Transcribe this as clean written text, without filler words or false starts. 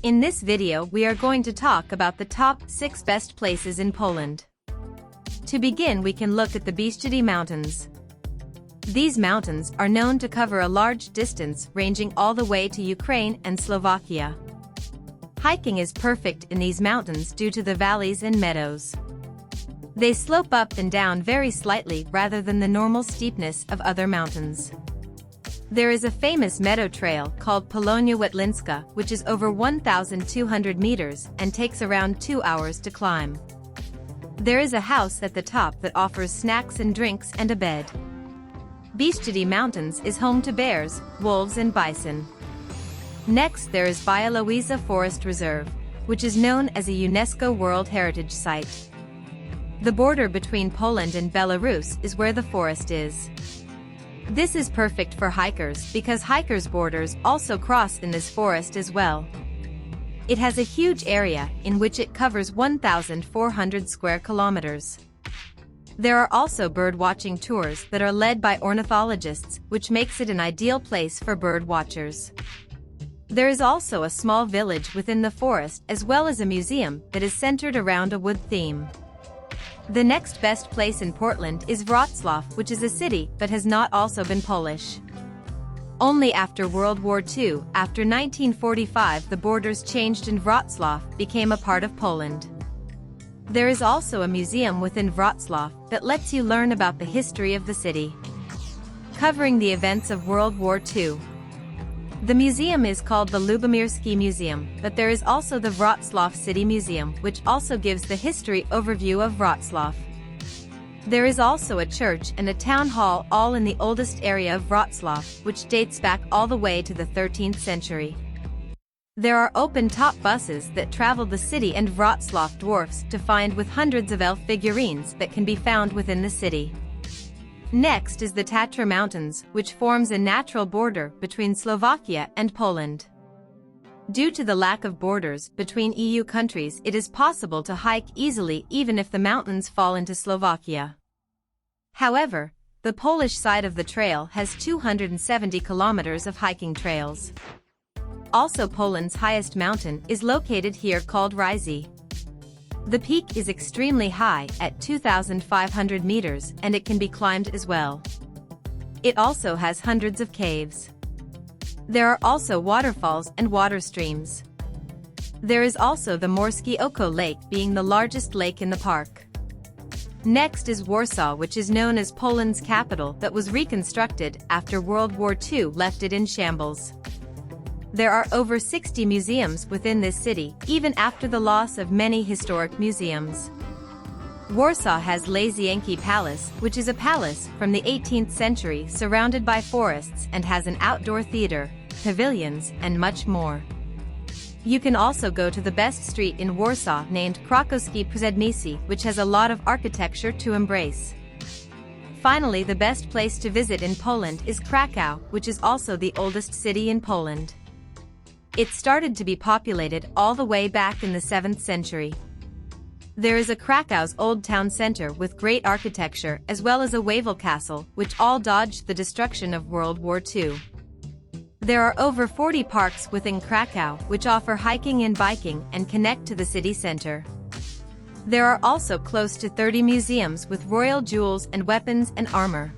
In this video we are going to talk about the top 6 best places in Poland. To begin, we can look at the Bieszczady Mountains. These mountains are known to cover a large distance ranging all the way to Ukraine and Slovakia. Hiking is perfect in these mountains due to the valleys and meadows. They slope up and down very slightly rather than the normal steepness of other mountains. There is a famous meadow trail called Polonia Wetlinska, which is over 1,200 meters and takes around 2 hours to climb. There is a house at the top that offers snacks and drinks and a bed. Bieszczady Mountains is home to bears, wolves and bison. Next there is Białowieża Forest Reserve, which is known as a UNESCO World Heritage Site. The border between Poland and Belarus is where the forest is. This is perfect for hikers because hikers' borders also cross in this forest as well. It has a huge area in which it covers 1,400 square kilometers. There are also bird-watching tours that are led by ornithologists, which makes it an ideal place for bird watchers. There is also a small village within the forest as well as a museum that is centered around a wood theme. The next best place in Portland is Wrocław, which is a city but has not also been Polish. Only after World War II, after 1945, the borders changed and Wrocław became a part of Poland. There is also a museum within Wrocław that lets you learn about the history of the city, covering the events of World War II. The museum is called the Lubomirski Museum, but there is also the Wrocław City Museum, which also gives the history overview of Wrocław. There is also a church and a town hall, all in the oldest area of Wrocław, which dates back all the way to the 13th century. There are open-top buses that travel the city and Wrocław dwarfs to find with hundreds of elf figurines that can be found within the city. Next is the Tatra Mountains, which forms a natural border between Slovakia and Poland. Due to the lack of borders between EU countries, it is possible to hike easily even if the mountains fall into Slovakia. However, the Polish side of the trail has 270 kilometers of hiking trails. Also, Poland's highest mountain is located here called Ryzy. The peak is extremely high at 2,500 meters and it can be climbed as well. It also has hundreds of caves. There are also waterfalls and water streams. There is also the Morskie Oko Lake, being the largest lake in the park. Next is Warsaw, which is known as Poland's capital that was reconstructed after World War II left it in shambles. There are over 60 museums within this city, even after the loss of many historic museums. Warsaw has Lazienki Palace, which is a palace from the 18th century surrounded by forests and has an outdoor theater, pavilions, and much more. You can also go to the best street in Warsaw named Krakowskie Przedmieście, which has a lot of architecture to embrace. Finally, the best place to visit in Poland is Krakow, which is also the oldest city in Poland. It started to be populated all the way back in the 7th century. There is a Krakow's old town center with great architecture as well as a Wawel Castle, which all dodged the destruction of World War II. There are over 40 parks within Krakow which offer hiking and biking and connect to the city center. There are also close to 30 museums with royal jewels and weapons and armor.